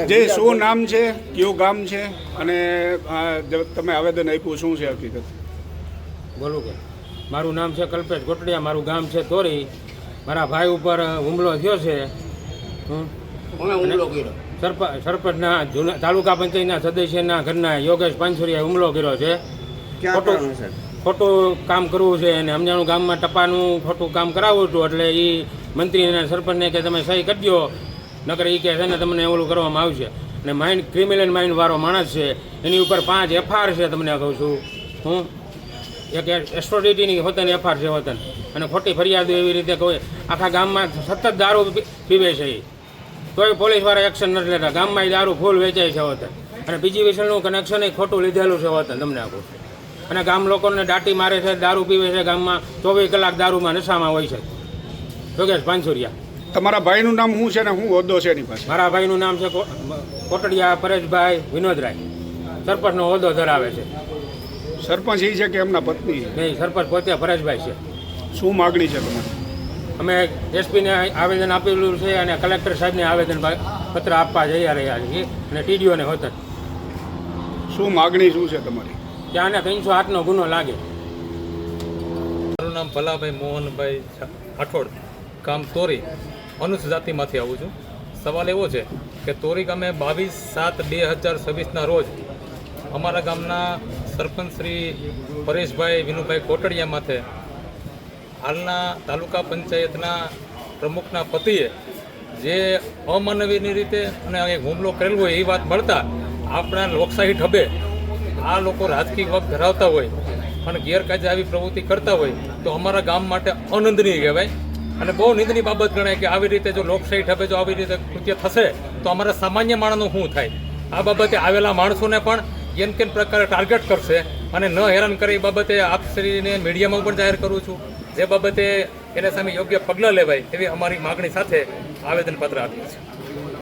જે શું નામ છે, કયું ગામ છે અને તમે આવેદન આપ્યું શું છે હકીકત? બોલું કે મારું નામ છે કલ્પેશ ગોટડિયા, મારું ગામ છે તોરી. મારા ભાઈ ઉપર હુમલો થયો છે. સરપંચના જૂના તાલુકા પંચાયતના સદસ્યના ઘરના યોગેશ પાંચોરિયાએ હુમલો કર્યો છે. ખોટું કામ કરવું છે અને અમજાણું ગામમાં ટપાનું ખોટું કામ કરાવવું હતું એટલે એ મંત્રી અને સરપંચને કે તમે સહી કરી દો, નકર એ કહે છે ને તમને ઓલું કરવામાં આવશે. અને માઇન્ડ ક્રિમિનલ માઇન્ડવાળો માણસ છે, એની ઉપર 5 FIR છે. તમને કહું છું હું એક એસ્ટ્રોડિટીની હોતન FIR છે હોતન, અને ખોટી ફરિયાદો એવી રીતે કોઈ આખા ગામમાં સતત દારૂ પીવે છે એ, તોય પોલીસવાળા એક્શન નથી લેતા. ગામમાં દારૂ ફૂલ વેચાય છે હોતન, અને PGVCLનું કનેક્શન એ ખોટું લીધેલું છે હોતન. તમને આપું છું. અને ગામ લોકોને દાટી મારે છે, દારૂ પીવે છે ગામમાં, 24 કલાક દારૂમાં નશામાં હોય છે. યોગેશ પાંચોરિયા. તમારા ભાઈનું નામ શું છે ને શું હોદ્દો છે એની પાસે? મારા ભાઈનું નામ છે કોટડિયા પરેશભાઈ વિનોદરાય. સરપંચનો હોદ્દો ધરાવે છે. સરપંચ એ છે કે એમના પત્ની છે? નહીં, સરપંચ પોતે પરેશભાઈ છે. શું માગણી છે તમારી? અમે SP ને આવેદન આપેલું છે અને કલેક્ટર સાહેબને આવેદન પત્ર આપવા જઈ રહ્યા છીએ અને TDOને હોતન. શું માગણી શું છે તમારી? ત્યાં 308નો ગુનો લાગે. મારું નામ ભલાભાઈ મોહનભાઈ રાઠોડ, ગામ તોરી, અનુસૂચિત જાતિમાંથી આવું છું. સવાલ એવો છે કે તોરી ગામે 22/7/2026ના રોજ અમારા ગામના સરપંચ શ્રી પરેશભાઈ વિનુભાઈ કોટડિયા માથે હાલના તાલુકા પંચાયતના પ્રમુખના પતિએ જે અમાનવીય રીતે અને એક હુમલો કરેલો હોય એ વાત મળતા આપણા લોકશાહી ઢબે આ લોકો રાજકીય વખ ધરાવતા હોય અને ગેરકાયદે આવી પ્રવૃત્તિ કરતા હોય તો અમારા ગામ માટે અનંદનીય કહેવાય અને બહુ નિંદનીય બાબત ગણાય કે આવી રીતે જો લોકશાહી ઢબે જો આવી રીતે કૃત્ય થશે તો અમારા સામાન્ય માણસનું શું થાય. આ બાબતે આવેલા માણસોને પણ કેમ કેમ પ્રકારે ટાર્ગેટ કરશે અને ન હેરાન કરે એ બાબતે આપશ્રીને મીડિયામાં પણ જાહેર કરું છું. જે બાબતે એના સામે યોગ્ય પગલાં લેવાય એવી અમારી માગણી સાથે આવેદનપત્ર આપ્યું છે.